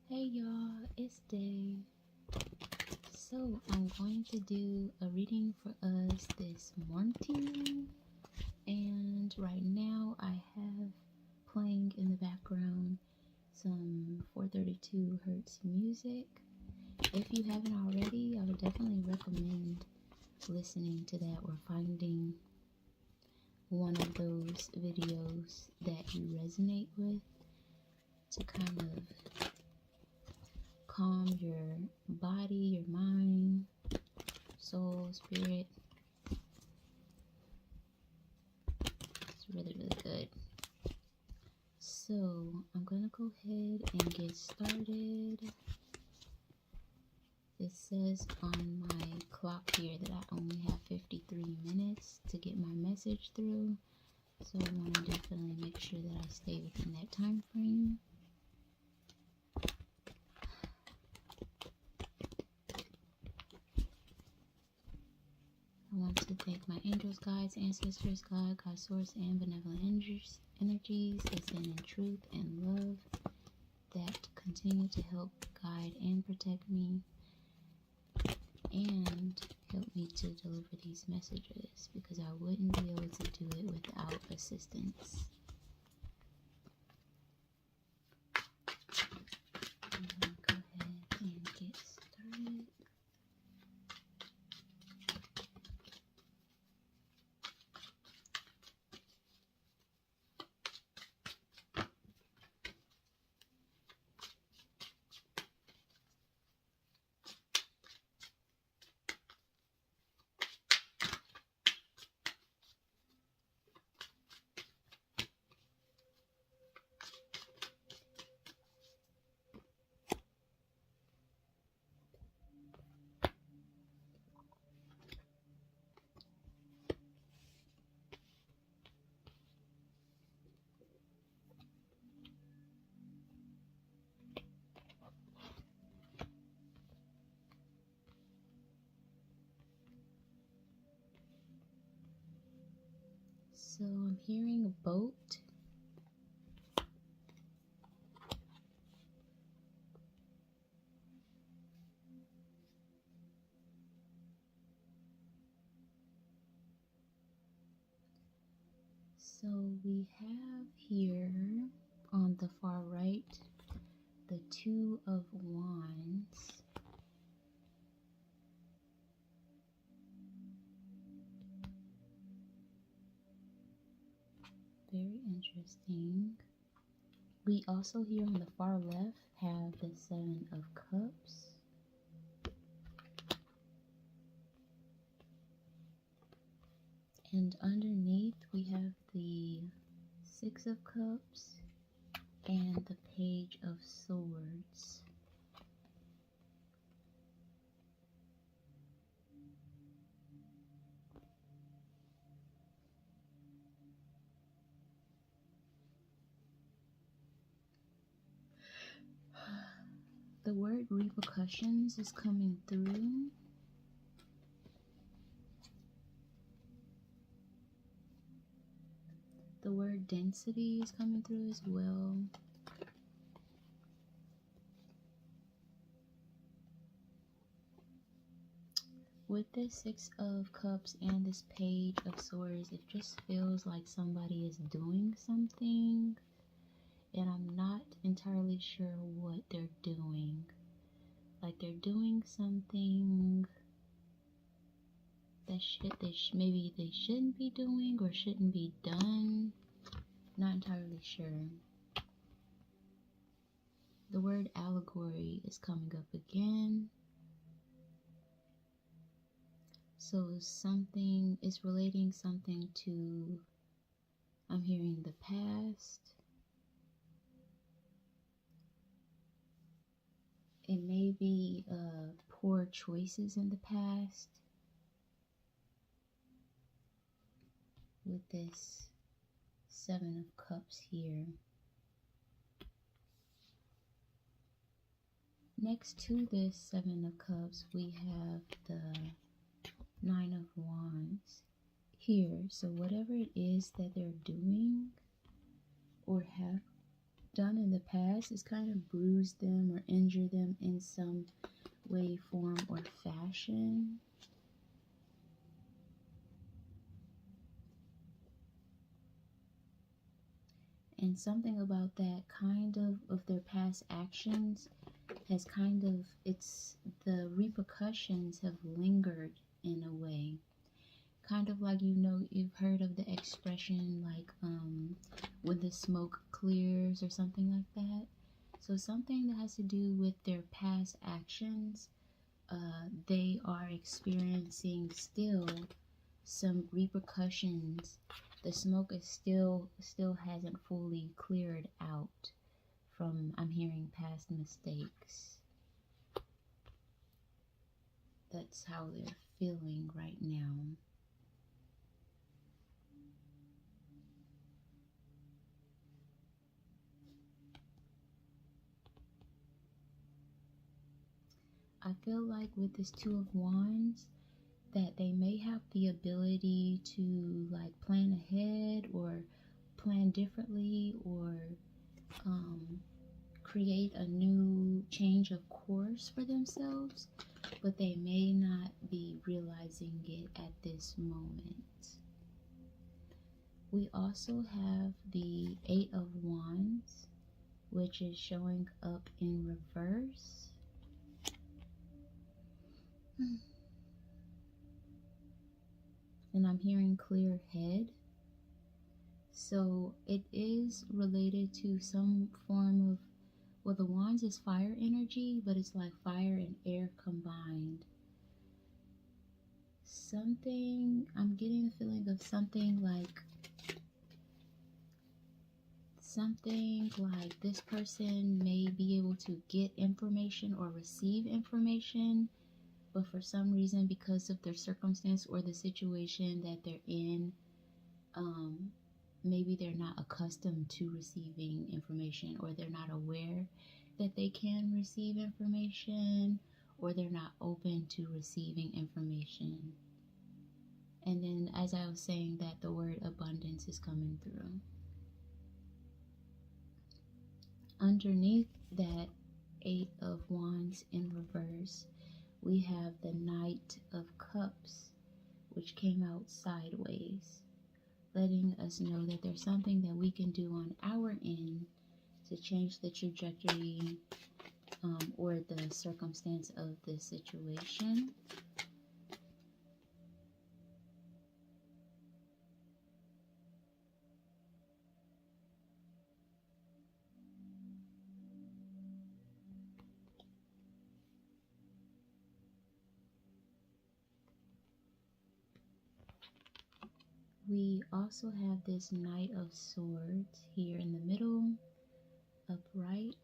Hey y'all, it's Day. So I'm going to do a reading for us this morning, and right now I have playing in the background some 432 hertz music. If you haven't already, I would definitely recommend listening to that or finding one of those videos that you resonate with to kind of calm your body, your mind, soul, spirit. It's really, really good. So I'm gonna go ahead and get started. It says on my clock here that I only have 53 minutes to get my message through. So I want to definitely make sure that I stay within that time frame. I want to thank my angels, guides, ancestors, God, source, and benevolent energies ascend in truth and love that continue to help guide and protect me and help me to deliver these messages, because I wouldn't be able to do it without assistance. I'm going to go ahead and get started. So I'm hearing a boat. So we have here on the far right the Two of Wands. Very interesting. We also here on the far left have the Seven of Cups. And underneath we have the Six of Cups and the Page of Swords. The word repercussions is coming through. The word density is coming through as well. With this Six of Cups and this Page of Swords, it just feels like somebody is doing something, and I'm not entirely sure what they're doing. Like they're doing something that maybe they shouldn't be doing or shouldn't be done. Not entirely sure. The word allegory is coming up again. So something is relating something to, I'm hearing the past. It may be poor choices in the past with this Seven of Cups here. Next to this Seven of Cups, we have the Nine of Wands here. So whatever it is that they're doing or have done in the past is kind of bruise them or injure them in some way, form, or fashion. And something about that kind of their past actions has kind of, the repercussions have lingered in a way. Kind of like, you've heard of the expression like when the smoke clears or something like that. So something that has to do with their past actions, they are experiencing still some repercussions. The smoke is still hasn't fully cleared out from, I'm hearing, past mistakes. That's how they're feeling right now. I feel like with this Two of Wands, that they may have the ability to like plan ahead or plan differently, or create a new change of course for themselves, but they may not be realizing it at this moment. We also have the Eight of Wands, which is showing up in reverse. And I'm hearing clear head. So it is related to some form of, well, the wands is fire energy, but it's like fire and air combined. I'm getting the feeling of something like this person may be able to get information or receive information, but for some reason, because of their circumstance or the situation that they're in, maybe they're not accustomed to receiving information, or they're not aware that they can receive information, or they're not open to receiving information. And then, as I was saying, that the word abundance is coming through. Underneath that Eight of Wands in reverse, we have the Knight of Cups, which came out sideways, letting us know that there's something that we can do on our end to change the trajectory or the circumstance of this situation. We also have this Knight of Swords here in the middle, upright.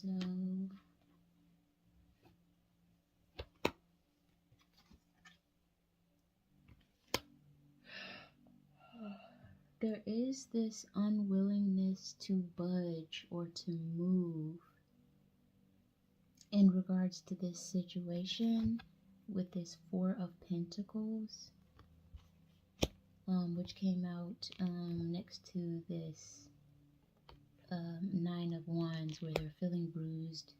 So there is this unwillingness to budge or to move in regards to this situation with this Four of Pentacles, which came out next to this Nine of Wands, where they're feeling bruised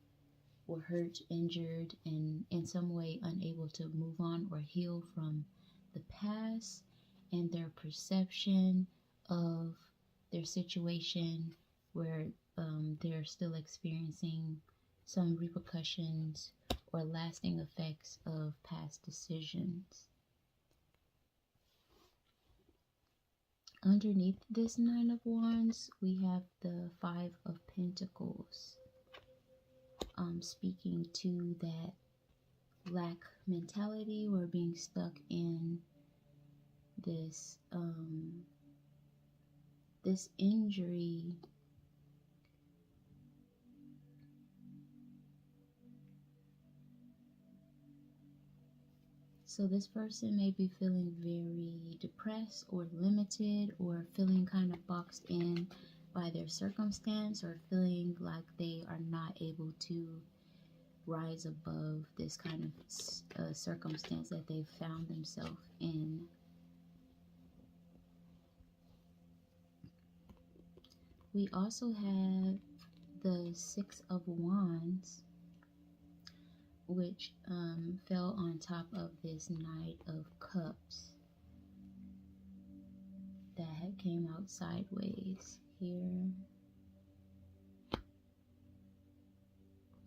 or hurt, injured, and in some way unable to move on or heal from the past, and their perception of their situation, where they're still experiencing some repercussions or lasting effects of past decisions. Underneath this Nine of Wands, we have the Five of Pentacles, speaking to that lack mentality, or being stuck in this this injury So this person may be feeling very depressed or limited, or feeling kind of boxed in by their circumstance, or feeling like they are not able to rise above this kind of circumstance that they've found themselves in. We also have the Six of Wands, which fell on top of this Knight of Cups that came out sideways here.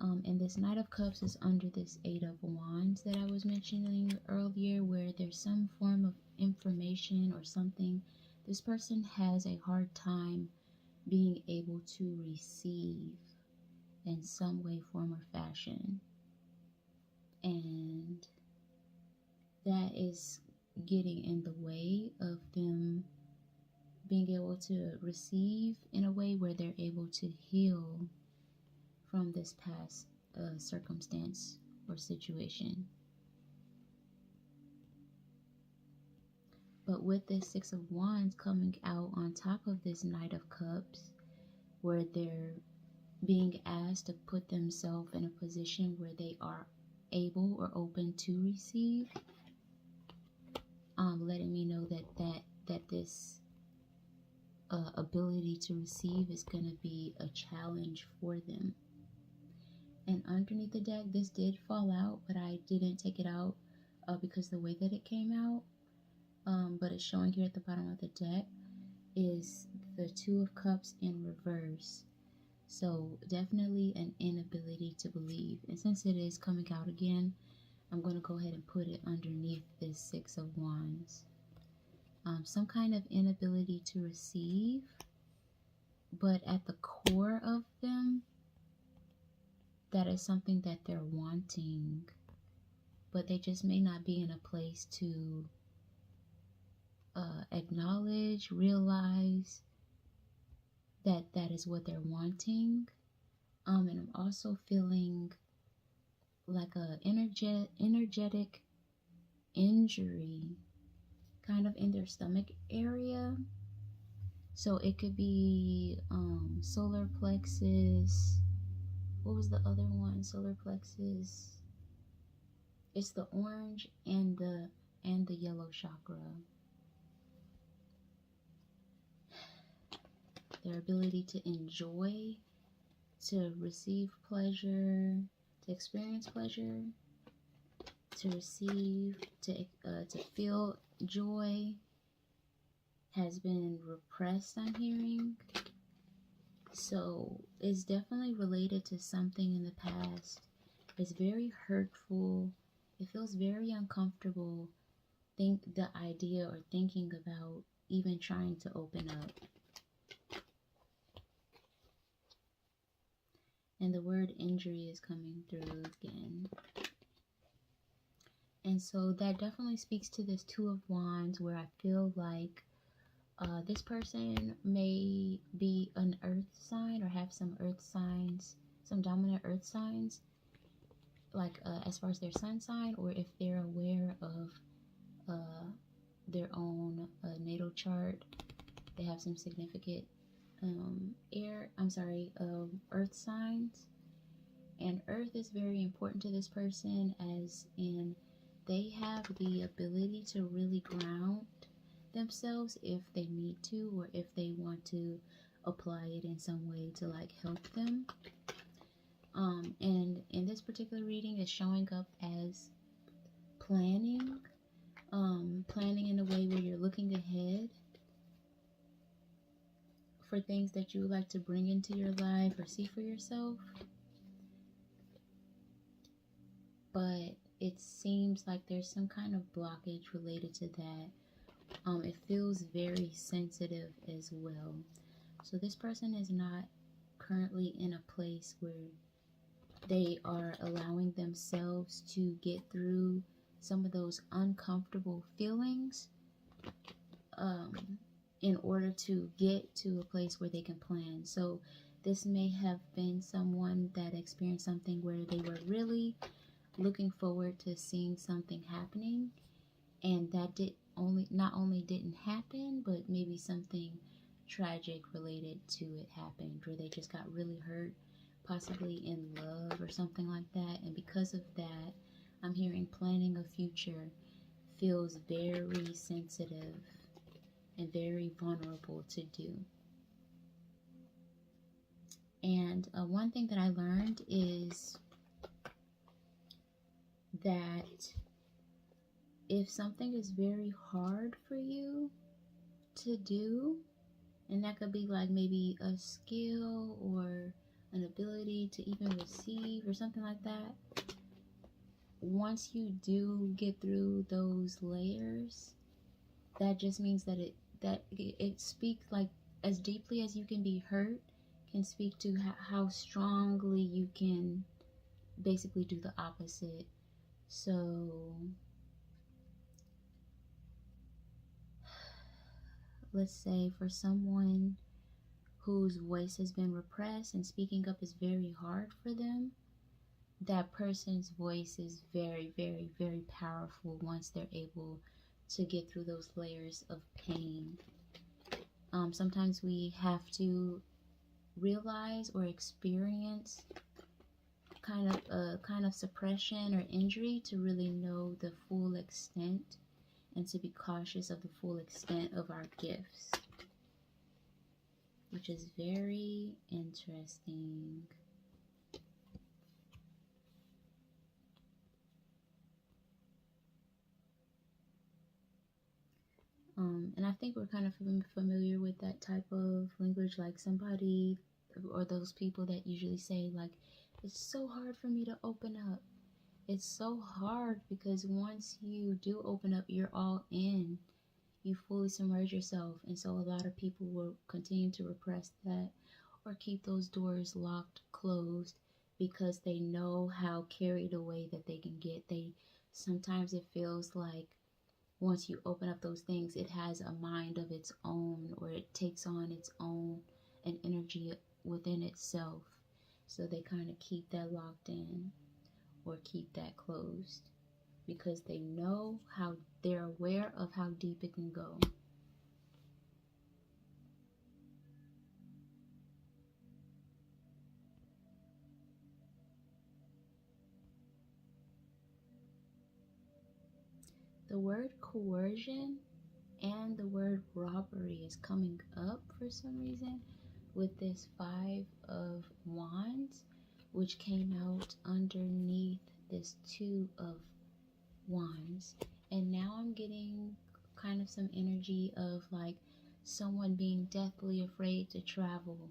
And this Knight of Cups is under this Eight of Wands that I was mentioning earlier, where there's some form of information or something. This person has a hard time being able to receive in some way, form, or fashion. And that is getting in the way of them being able to receive in a way where they're able to heal from this past circumstance or situation. But with this Six of Wands coming out on top of this Knight of Cups, where they're being asked to put themselves in a position where they are able or open to receive, letting me know that this ability to receive is going to be a challenge for them. And underneath the deck, this did fall out, but I didn't take it out because the way that it came out, but it's showing here at the bottom of the deck, is the Two of Cups in reverse. So definitely an inability to believe. And since it is coming out again, I'm going to go ahead and put it underneath this Six of Wands. Some kind of inability to receive, but at the core of them, that is something that they're wanting, but they just may not be in a place to acknowledge, realize that that is what they're wanting. And I'm also feeling like a energetic injury kind of in their stomach area. So it could be solar plexus. What was the other one? Solar plexus. It's the orange and the yellow chakra. Their ability to enjoy, to receive pleasure, to experience pleasure, to receive, to feel joy has been repressed, I'm hearing. So it's definitely related to something in the past. It's very hurtful. It feels very uncomfortable. Think the idea or thinking about even trying to open up. And the word injury is coming through again. And so that definitely speaks to this Two of Wands, where I feel like this person may be an earth sign or have some earth signs, some dominant earth signs, like as far as their sun sign, or if they're aware of their own natal chart, they have some significant earth signs. And earth is very important to this person, as in they have the ability to really ground themselves if they need to, or if they want to apply it in some way to like help them. And in this particular reading, it's showing up as planning, planning in a way where you're looking ahead for things that you would like to bring into your life or see for yourself. But it seems like there's some kind of blockage related to that. It feels very sensitive as well. So this person is not currently in a place where they are allowing themselves to get through some of those uncomfortable feelings in order to get to a place where they can plan. So this may have been someone that experienced something where they were really looking forward to seeing something happening, and that not only didn't happen, but maybe something tragic related to it happened, where they just got really hurt, possibly in love or something like that. And because of that, I'm hearing planning a future feels very sensitive and very vulnerable to do. And one thing that I learned is that if something is very hard for you to do, and that could be like maybe a skill or an ability to even receive or something like that, once you do get through those layers, that just means that it speaks, like, as deeply as you can be hurt, can speak to how strongly you can basically do the opposite. So let's say for someone whose voice has been repressed and speaking up is very hard for them, that person's voice is very, very, very powerful once they're able to get through those layers of pain. Sometimes we have to realize or experience kind of suppression or injury to really know the full extent, and to be cautious of the full extent of our gifts, which is very interesting. And I think we're kind of familiar with that type of language, like somebody or those people that usually say, like, it's so hard for me to open up. It's so hard because once you do open up, you're all in. You fully submerge yourself. And so a lot of people will continue to repress that or keep those doors locked, closed, because they know how carried away that they can get. Sometimes it feels like once you open up those things, it has a mind of its own, or it takes on its own an energy within itself. So they kind of keep that locked in or keep that closed because they know they're aware of how deep it can go. The word coercion and the word robbery is coming up for some reason with this 5 of Wands, which came out underneath this 2 of Wands. And now I'm getting kind of some energy of like someone being deathly afraid to travel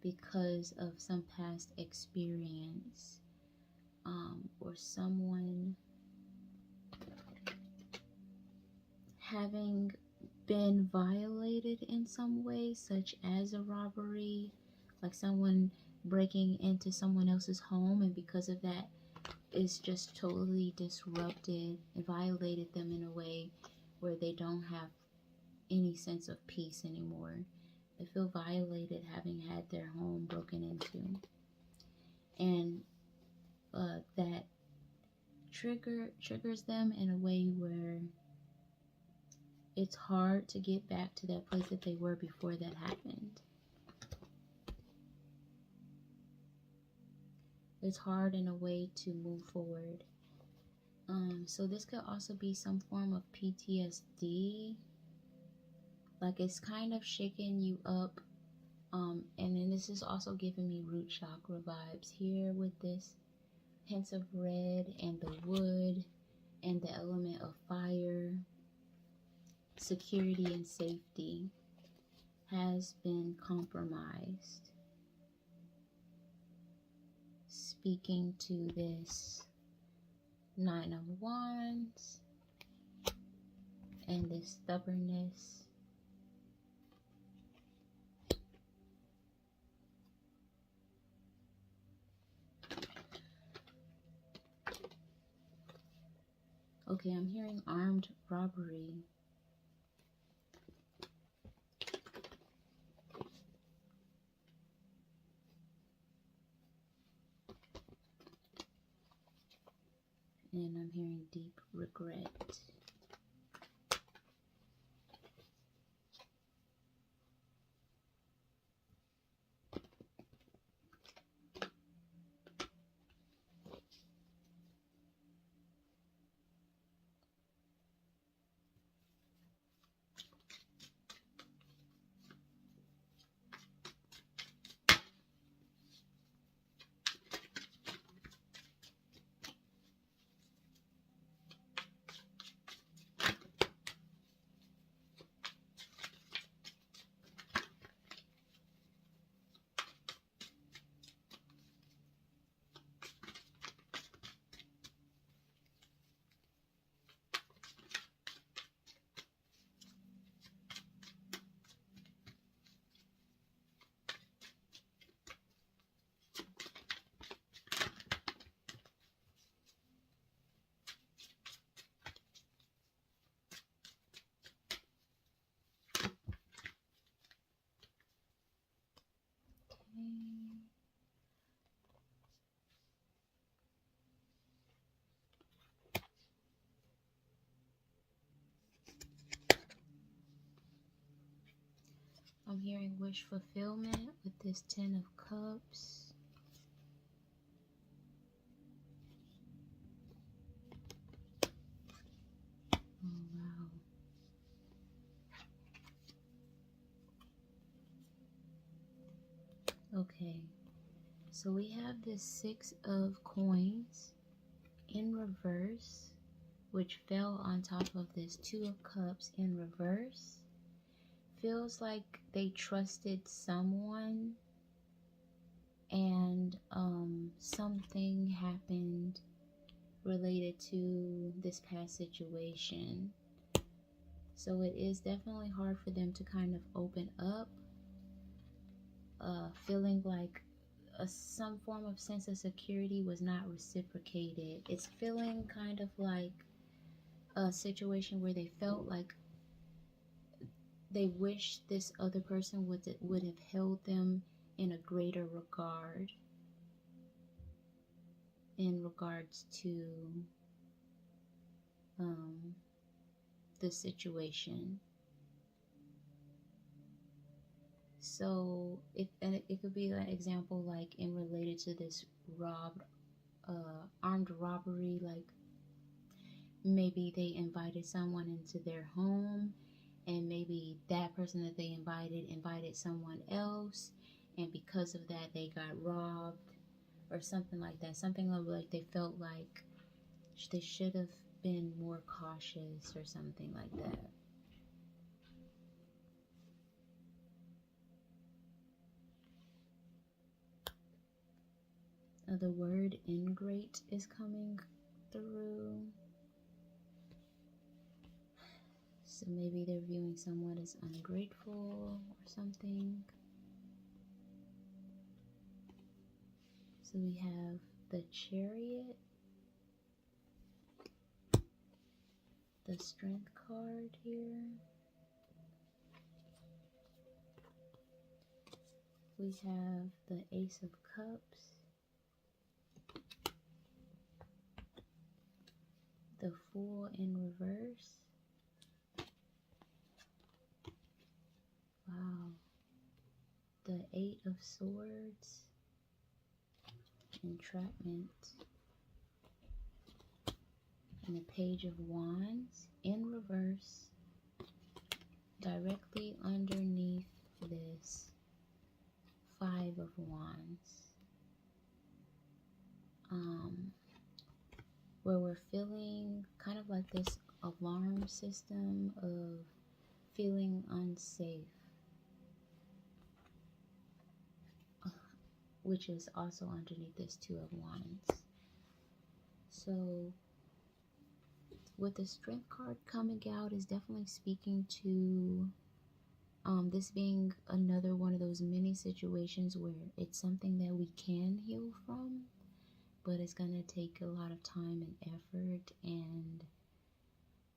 because of some past experience, or someone having been violated in some way, such as a robbery, like someone breaking into someone else's home, and because of that, it's just totally disrupted and violated them in a way where they don't have any sense of peace anymore. They feel violated having had their home broken into, and that triggers them in a way where it's hard to get back to that place that they were before that happened. It's hard in a way to move forward. So this could also be some form of PTSD. Like it's kind of shaking you up. And then this is also giving me root chakra vibes here with this hints of red and the wood and the element of fire. Security and safety has been compromised. Speaking to this 9 of Wands and this stubbornness. Okay, I'm hearing armed robbery. and I'm hearing deep regret. I'm hearing wish fulfillment with this 10 of Cups. Oh, wow. Okay, so we have this 6 of Coins in reverse, which fell on top of this 2 of Cups in reverse. Feels like they trusted someone and something happened related to this past situation. So it is definitely hard for them to kind of open up, feeling like some form of sense of security was not reciprocated. It's feeling kind of like a situation where they felt like they wish this other person would have held them in a greater regard in regards to the situation. So it could be an example like in related to this armed robbery, like maybe they invited someone into their home, and maybe that person that they invited someone else, and because of that they got robbed or something like that. Something like they felt like they should have been more cautious or something like that. The word ingrate is coming through. So maybe they're viewing someone as ungrateful or something. So we have the Chariot, the Strength card here. We have the Ace of Cups, the Fool in reverse. Wow. The 8 of Swords, Entrapment, and the Page of Wands in reverse, directly underneath this 5 of Wands, where we're feeling kind of like this alarm system of feeling unsafe, which is also underneath this 2 of Wands. So with the Strength card coming out is definitely speaking to this being another one of those many situations where it's something that we can heal from, but it's going to take a lot of time and effort and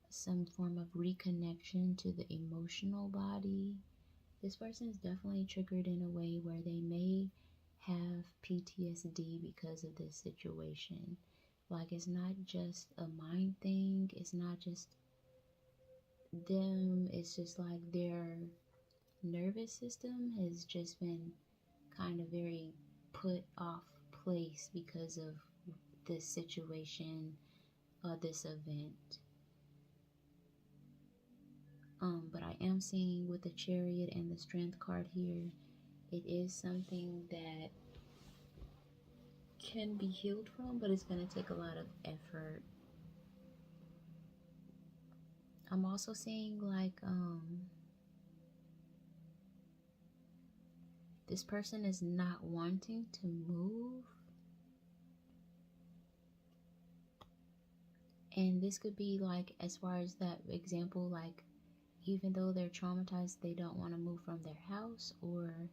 some form of reconnection to the emotional body. This person is definitely triggered in a way where they may have PTSD because of this situation. Like, it's not just a mind thing, it's not just them, it's just like their nervous system has just been kind of very put off place because of this situation or this event. But I am seeing with the Chariot and the Strength card here, it is something that can be healed from, but it's going to take a lot of effort. I'm also seeing like this person is not wanting to move. And this could be like, as far as that example, like even though they're traumatized, they don't want to move from their house. Or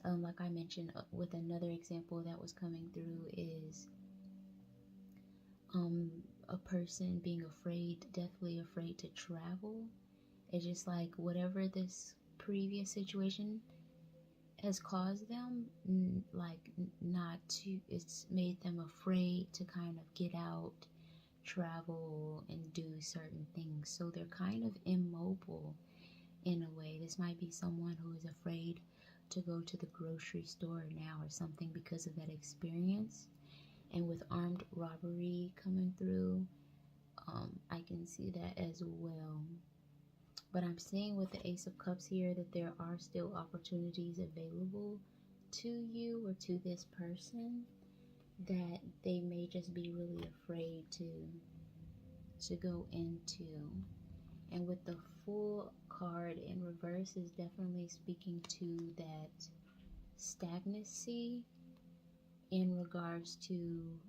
like I mentioned with another example that was coming through is a person being afraid, deathly afraid to travel. It's just like whatever this previous situation has caused them, not to, it's made them afraid to kind of get out, travel, and do certain things. So they're kind of immobile in a way. This might be someone who is afraid to go to the grocery store now or something because of that experience. And with armed robbery coming through, I can see that as well. But I'm seeing with the Ace of Cups here that there are still opportunities available to you or to this person that they may just be really afraid to go into. And with the Fool card in reverse is definitely speaking to that stagnancy in regards to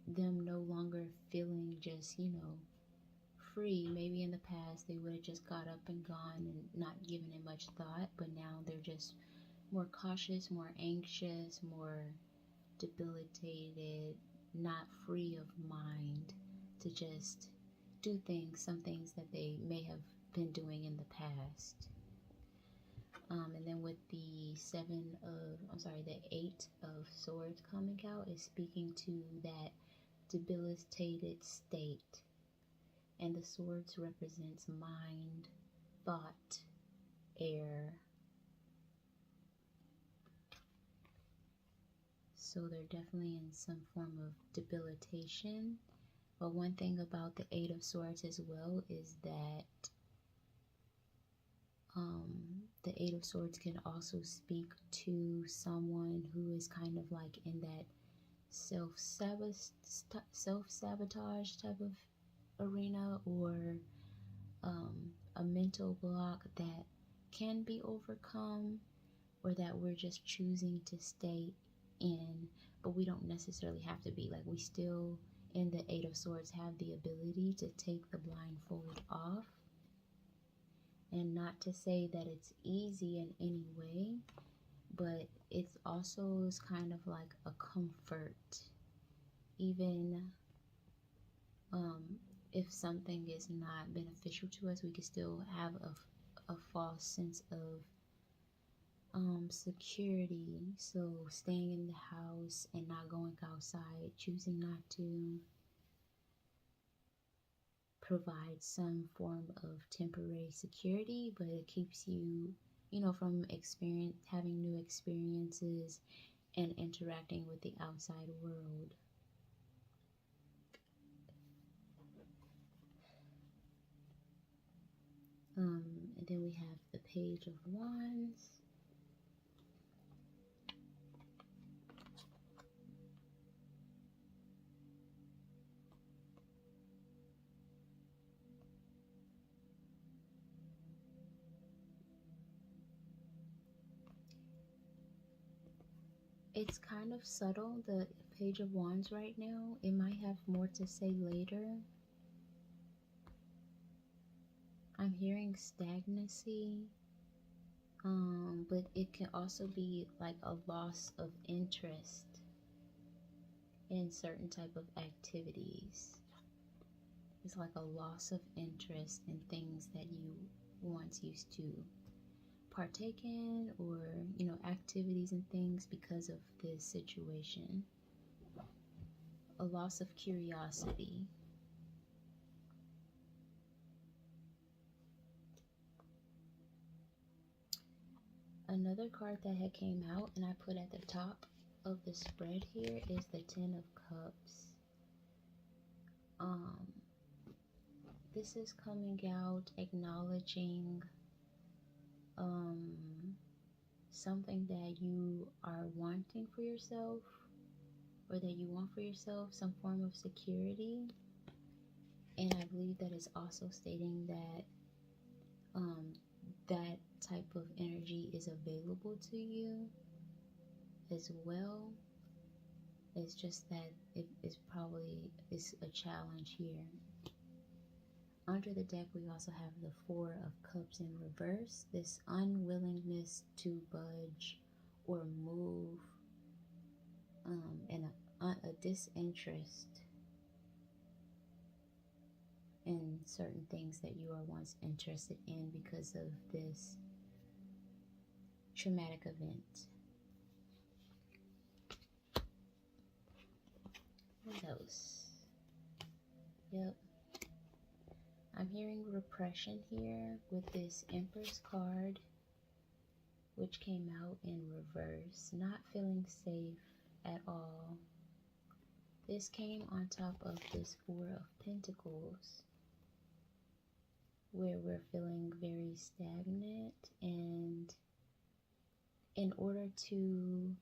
them no longer feeling just, free. Maybe in the past they would have just got up and gone and not given it much thought, but now they're just more cautious, more anxious, more debilitated, not free of mind to just do things, some things that they may have been doing in the past. And then with the the 8 of Swords coming out is speaking to that debilitated state. And the Swords represents mind, thought, air. So they're definitely in some form of debilitation. But one thing about the 8 of Swords as well is that the 8 of Swords can also speak to someone who is kind of like in that self-sabotage type of arena, or a mental block that can be overcome, or that we're just choosing to stay in, but we don't necessarily have to be. Like, we still in the 8 of Swords have the ability to take the blindfold off. And not to say that it's easy in any way, but it's also is kind of like a comfort. Even if something is not beneficial to us, we can still have a false sense of security. So staying in the house and not going outside, choosing not to, provide some form of temporary security, but it keeps you, from having new experiences and interacting with the outside world. And then we have the Page of Wands. It's kind of subtle, the Page of Wands right now. It might have more to say later. I'm hearing stagnancy, but it can also be like a loss of interest in certain type of activities. It's like a loss of interest in things that you once used to partake in, or activities and things because of this situation. a loss of curiosity. Another card that had came out and I put at the top of the spread here is the Ten of Cups. This is coming out acknowledging something that you are wanting for yourself, or that you want for yourself, some form of security. And I believe that is also stating that that type of energy is available to you as well. It's just that it's probably a challenge here. Under the deck, we also have the Four of Cups in reverse. This unwillingness to budge or move, and a disinterest in certain things that you are once interested in because of this traumatic event. What else? Yep. I'm hearing repression here with this Empress card, which came out in reverse. Not feeling safe at all. This came on top of this Four of Pentacles, where we're feeling very stagnant, and in order to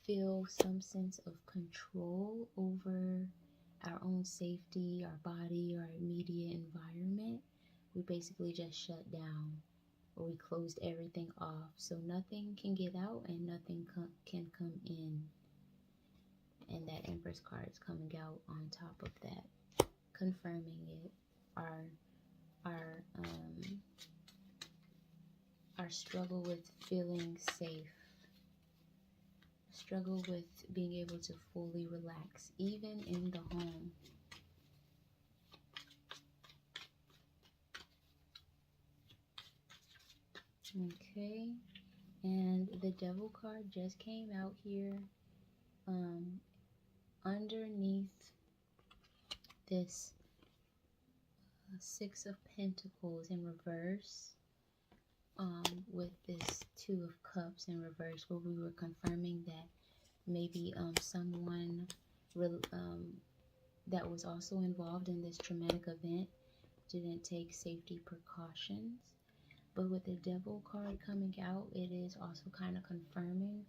feel some sense of control over our own safety, our body, our immediate environment, we basically just shut down, or we closed everything off, so nothing can get out and nothing can come in. And that Empress card is coming out on top of that, confirming it. Our struggle with feeling safe, struggle with being able to fully relax, even in the home. Okay, and the Devil card just came out here. Underneath this Six of Pentacles in reverse, with this Two of Cups in reverse, where we were confirming that maybe someone that was also involved in this traumatic event didn't take safety precautions. But with the Devil card coming out, it is also kind of confirming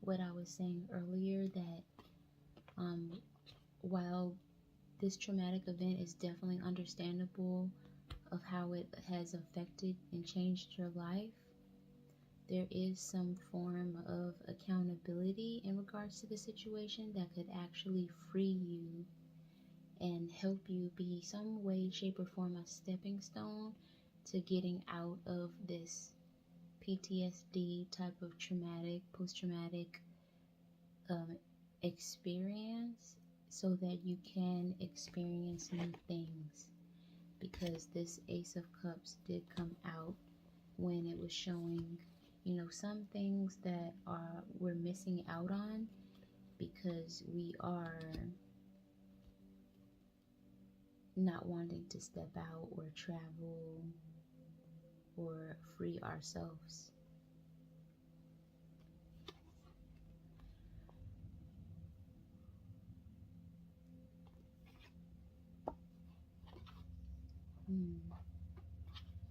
what I was saying earlier, that while this traumatic event is definitely understandable of how it has affected and changed your life, there is some form of accountability in regards to the situation that could actually free you and help you be some way, shape, or form a stepping stone to getting out of this PTSD type of traumatic, post-traumatic experience, so that you can experience new things. Because this Ace of Cups did come out when it was showing, you know, some things that we're missing out on because we are not wanting to step out or travel or free ourselves.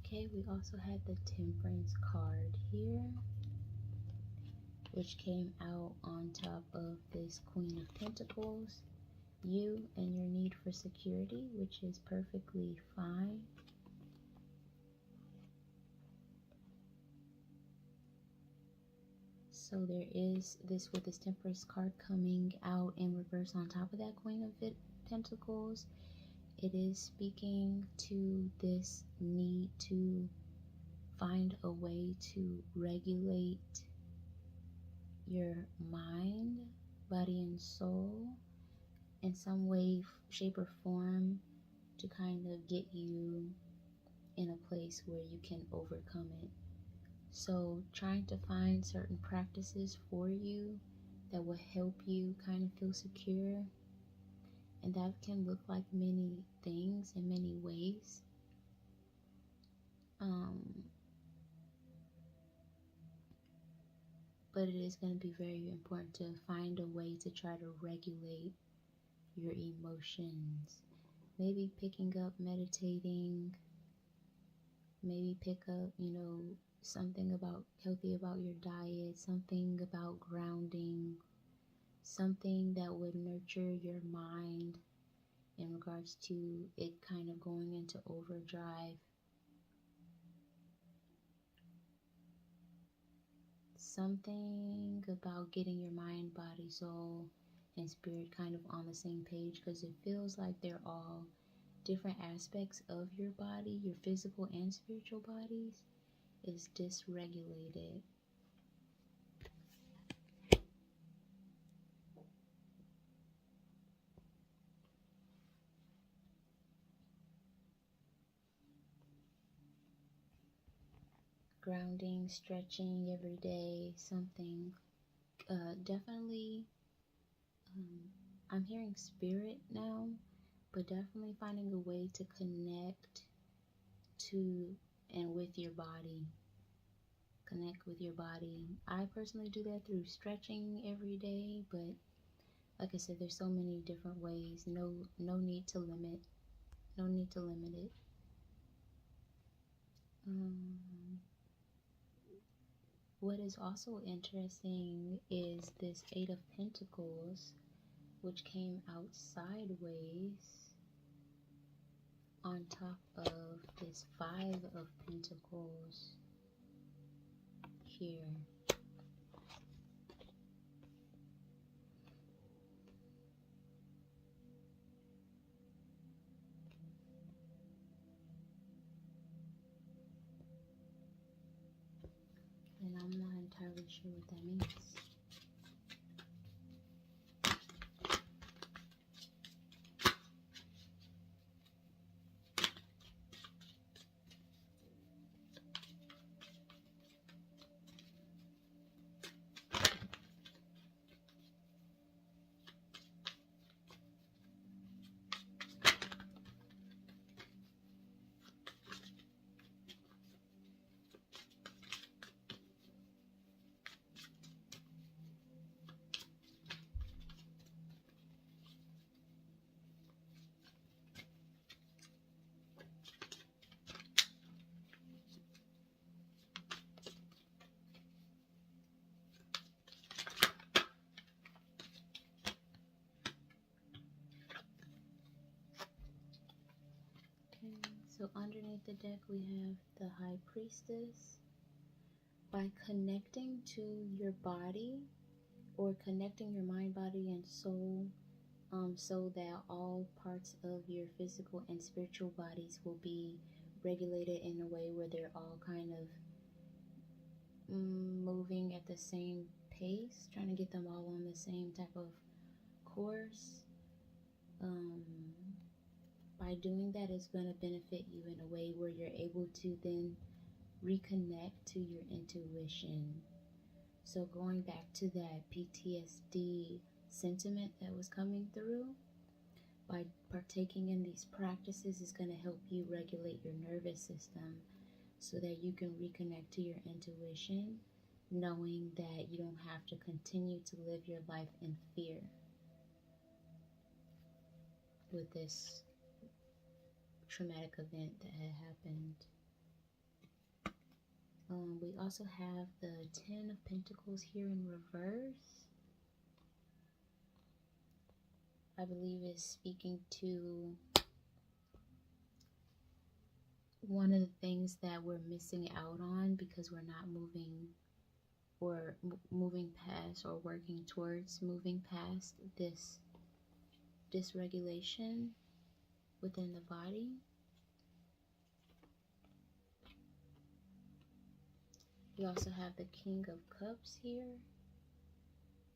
Okay, we also had the Temperance card here, which came out on top of this Queen of Pentacles. You and your need for security, which is perfectly fine. So there is this with this Temperance card coming out in reverse on top of that Queen of Pentacles. It is speaking to this need to find a way to regulate your mind, body, and soul in some way, shape, or form, to kind of get you in a place where you can overcome it. So trying to find certain practices for you that will help you kind of feel secure And that can look like many things in many ways. But it is going to be very important to find a way to try to regulate your emotions. Maybe picking up meditating, maybe pick up, something about healthy about your diet, something about grounding, something that would nurture your mind in regards to it kind of going into overdrive. Something about getting your mind, body, soul, and spirit kind of on the same page, because it feels like they're all different aspects of your body, your physical and spiritual bodies, is dysregulated. Grounding, stretching every day, something. Definitely, I'm hearing spirit now, but definitely finding a way to connect to and with your body. Connect with your body. I personally do that through stretching every day, but like I said, there's so many different ways. No need to limit. No need to limit it. What is also interesting is this Eight of Pentacles, which came out sideways on top of this Five of Pentacles here. And I'm not entirely sure what that means. So underneath the deck we have the High Priestess. By connecting to your body, or connecting your mind, body, and soul, so that all parts of your physical and spiritual bodies will be regulated in a way where they're all kind of moving at the same pace, trying to get them all on the same type of course. By doing that, it's going to benefit you in a way where you're able to then reconnect to your intuition. So going back to that PTSD sentiment that was coming through, by partaking in these practices is going to help you regulate your nervous system so that you can reconnect to your intuition, knowing that you don't have to continue to live your life in fear with this traumatic event that had happened. We also have the Ten of Pentacles here in reverse. I believe is speaking to one of the things that we're missing out on because we're not moving or moving past or working towards moving past this dysregulation within the body. We also have the King of Cups here,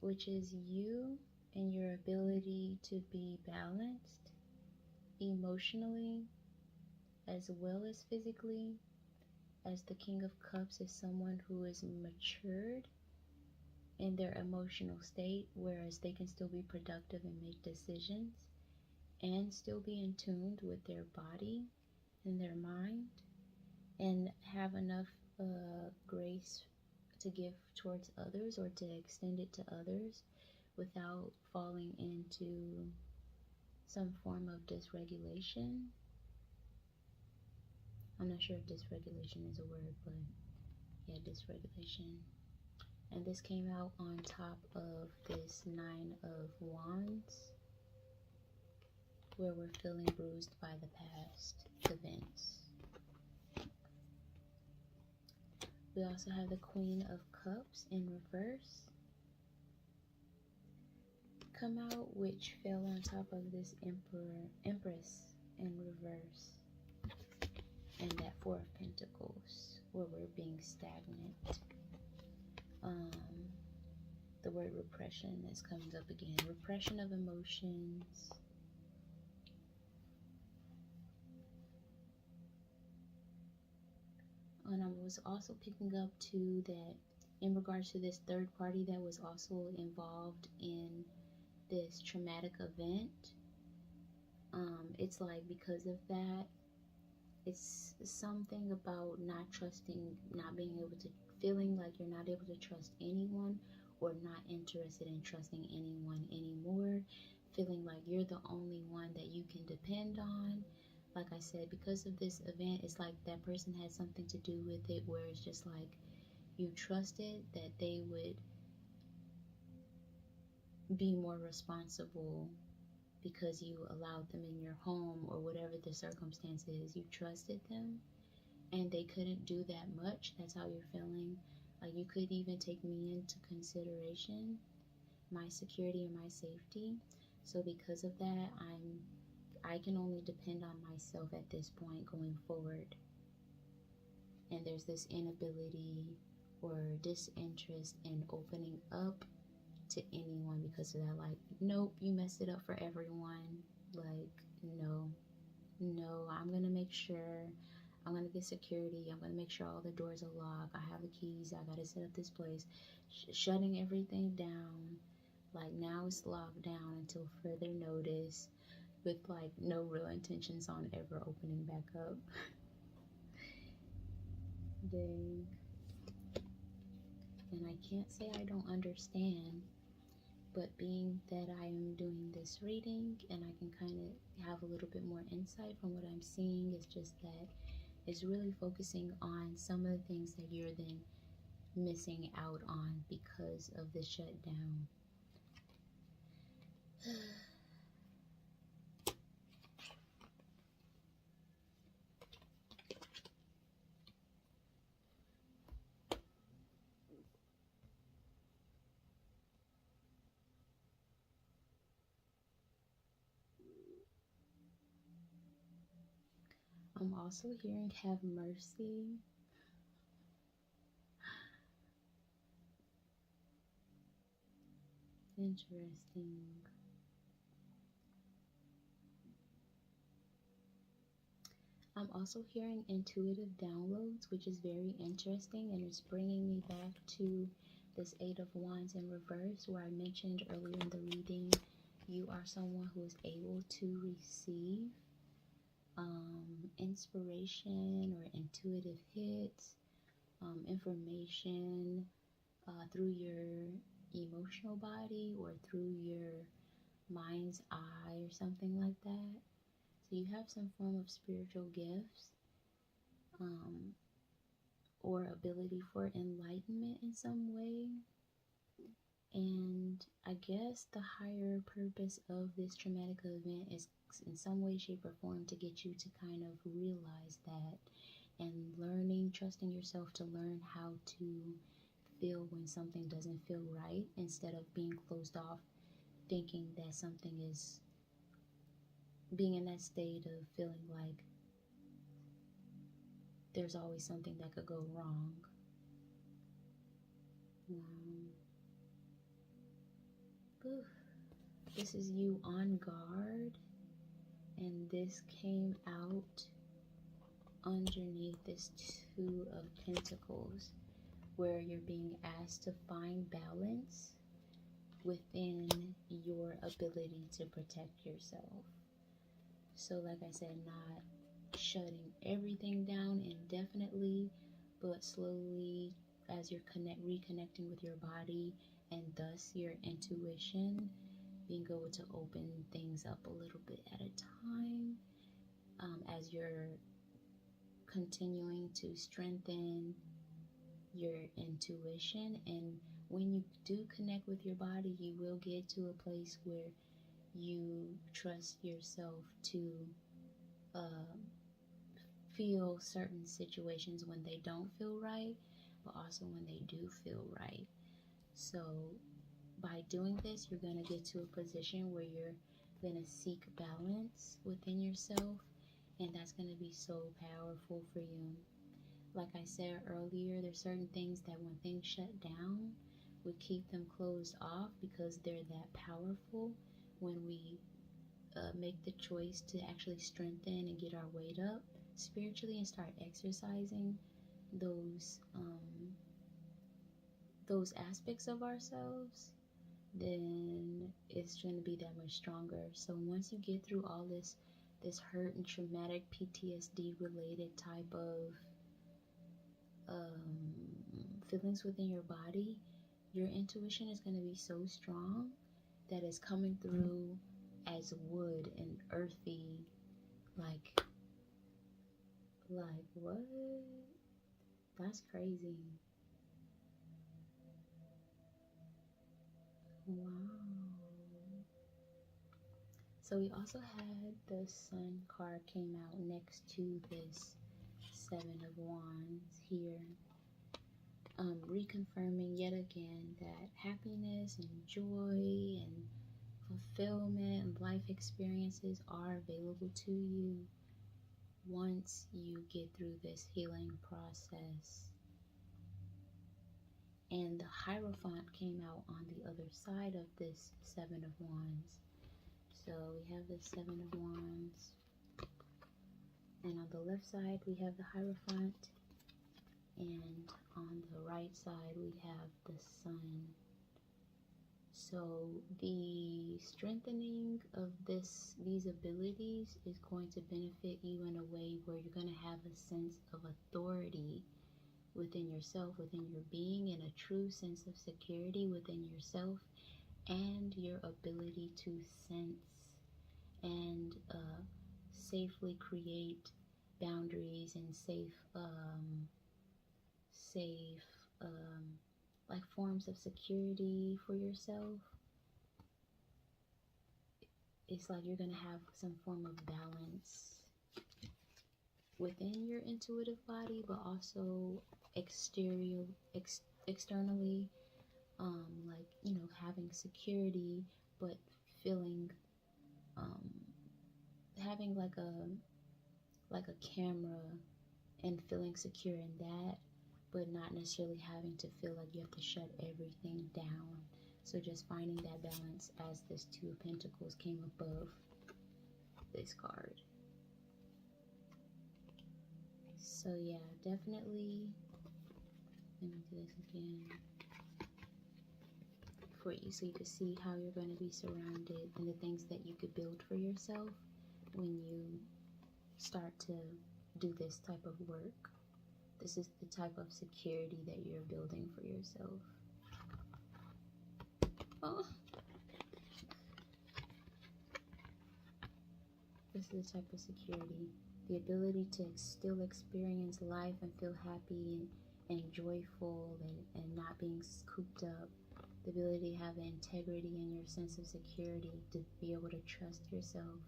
which is you and your ability to be balanced emotionally as well as physically, as the King of Cups is someone who is matured in their emotional state, whereas they can still be productive and make decisions. and still be in tune with their body and their mind, and have enough grace to give towards others or to extend it to others without falling into some form of dysregulation. I'm not sure if dysregulation is a word, but yeah, dysregulation. And this came out on top of this Nine of Wands, where we're feeling bruised by the past events. We also have the Queen of Cups in reverse come out, which fell on top of this Empress in reverse, and that Four of Pentacles, where we're being stagnant. The word repression is coming up again. Repression of emotions. And I was also picking up too that in regards to this third party that was also involved in this traumatic event, it's like because of that, it's something about not trusting, not being able to, feeling like you're not able to trust anyone, or not interested in trusting anyone anymore, feeling like you're the only one that you can depend on. Like I said, because of this event, it's like that person had something to do with it, where it's just like you trusted that they would be more responsible because you allowed them in your home, or whatever the circumstance is. You trusted them and they couldn't do that much. That's how you're feeling. Like, you could even take me into consideration, my security and my safety. So because of that, I can only depend on myself at this point going forward. And there's this inability or disinterest in opening up to anyone because of that. Like, nope, you messed it up for everyone. Like, no, I'm gonna make sure, I'm gonna get security, I'm gonna make sure all the doors are locked, I have the keys, I gotta set up this place, shutting everything down. Like, now it's locked down until further notice, with like no real intentions on ever opening back up. Dang. And I can't say I don't understand, but being that I am doing this reading and I can kind of have a little bit more insight from what I'm seeing, it's just that it's really focusing on some of the things that you're then missing out on because of the shutdown. I'm also hearing have mercy. Interesting. I'm also hearing intuitive downloads, which is very interesting, and it's bringing me back to this Eight of Wands in reverse, where I mentioned earlier in the reading, you are someone who is able to receive inspiration or intuitive hits, information through your emotional body or through your mind's eye or something like that. So you have some form of spiritual gifts or ability for enlightenment in some way. And I guess the higher purpose of this traumatic event is in some way, shape, or form to get you to kind of realize that, and learning, trusting yourself to learn how to feel when something doesn't feel right, instead of being closed off, thinking that something is, being in that state of feeling like there's always something that could go wrong. This is you on guard, and this came out underneath this Two of Pentacles, where you're being asked to find balance within your ability to protect yourself. So like I said, not shutting everything down indefinitely, but slowly as you're reconnecting with your body and thus your intuition, being able to open things up a little bit at a time, as you're continuing to strengthen your intuition. And when you do connect with your body, you will get to a place where you trust yourself to feel certain situations when they don't feel right, but also when they do feel right. So by doing this, you're going to get to a position where you're going to seek balance within yourself, and that's going to be so powerful for you. Like I said earlier, there's certain things that when things shut down, we keep them closed off because they're that powerful. When we make the choice to actually strengthen and get our weight up spiritually and start exercising those aspects of ourselves, then it's going to be that much stronger. So once you get through all this hurt and traumatic PTSD related type of feelings within your body, your intuition is going to be so strong that it's coming through as wood and earthy, like what? That's crazy. Wow. So we also had the Sun card came out next to this Seven of Wands here, reconfirming yet again that happiness and joy and fulfillment and life experiences are available to you once you get through this healing process. And the Hierophant came out on the other side of this Seven of Wands. So we have the Seven of Wands, and on the left side we have the Hierophant, and on the right side we have the Sun. So the strengthening of these abilities is going to benefit you in a way where you're going to have a sense of authority within yourself, within your being, and a true sense of security within yourself and your ability to sense and safely create boundaries and safe like forms of security for yourself. It's like you're going to have some form of balance within your intuitive body, but also externally, like, you know, having security, but feeling, having like a camera and feeling secure in that, but not necessarily having to feel like you have to shut everything down. So just finding that balance as this Two of Pentacles came above this card. So yeah, definitely, let me do this again for you so you can see how you're going to be surrounded and the things that you could build for yourself when you start to do this type of work. This is the type of security that you're building for yourself. Oh. This is the type of security. The ability to still experience life and feel happy and joyful and not being cooped up. The ability to have integrity in your sense of security, to be able to trust yourself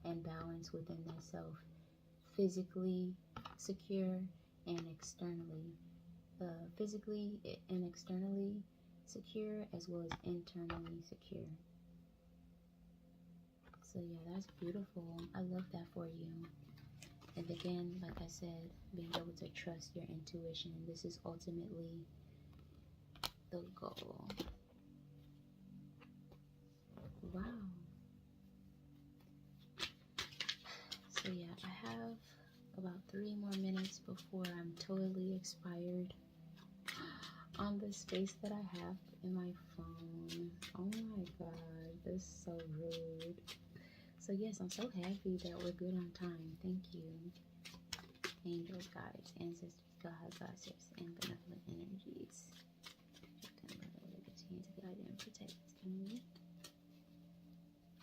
and balance within that self. Physically secure and externally. Physically and externally secure, as well as internally secure. So yeah, that's beautiful. I love that for you. And again, like I said, being able to trust your intuition. This is ultimately the goal. Wow. So yeah, I have about 3 more minutes before I'm totally expired on the space that I have in my phone. Oh my god, this is so rude. So yes, I'm so happy that we're good on time. Thank you. Angels, guides, ancestors, God, goddess, and benevolent energies. Continue to guide and protect me.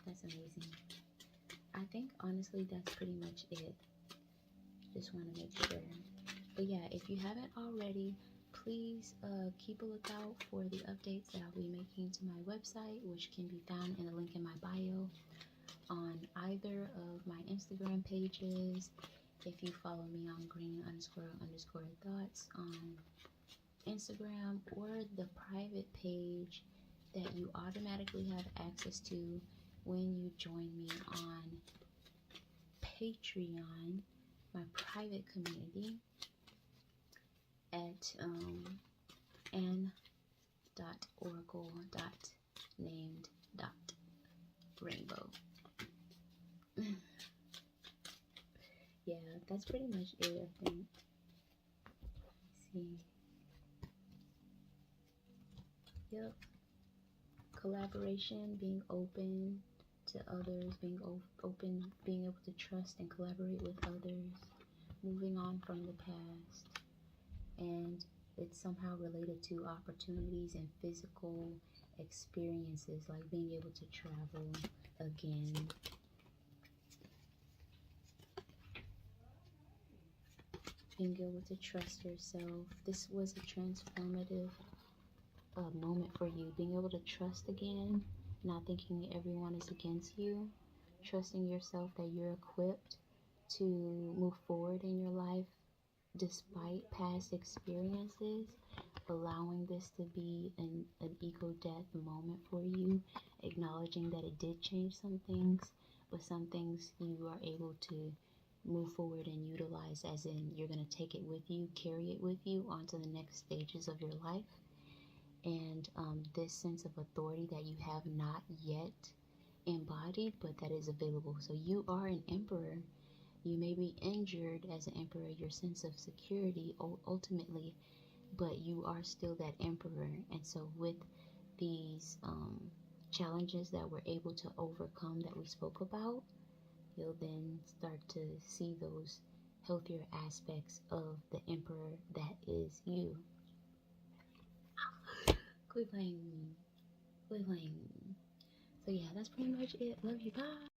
That's amazing. I think honestly that's pretty much it. Just want to make sure. But yeah, if you haven't already, please keep a lookout for the updates that I'll be making to my website, which can be found in the link in my bio on either of my Instagram pages. If you follow me on green__thoughts on Instagram, or the private page that you automatically have access to when you join me on Patreon, my private community at n.oracle.named.rainbow. Yeah, that's pretty much it, I think. Let's see. Yep. Collaboration, being open to others, being open, being able to trust and collaborate with others, moving on from the past. And it's somehow related to opportunities and physical experiences, like being able to travel again. Being able to trust yourself. This was a transformative moment for you. Being able to trust again, not thinking everyone is against you, trusting yourself that you're equipped to move forward in your life despite past experiences, allowing this to be an ego death moment for you, acknowledging that it did change some things, but some things you are able to move forward and utilize, as in you're going to take it with you, carry it with you onto the next stages of your life. And this sense of authority that you have not yet embodied, but that is available. So you are an emperor. You may be injured as an emperor, your sense of security ultimately, but you are still that emperor. And so with these challenges that we're able to overcome that we spoke about, you'll then start to see those healthier aspects of the emperor that is you. Quit playing with me. Quit playing with me. So yeah, that's pretty much it. Love you. Bye.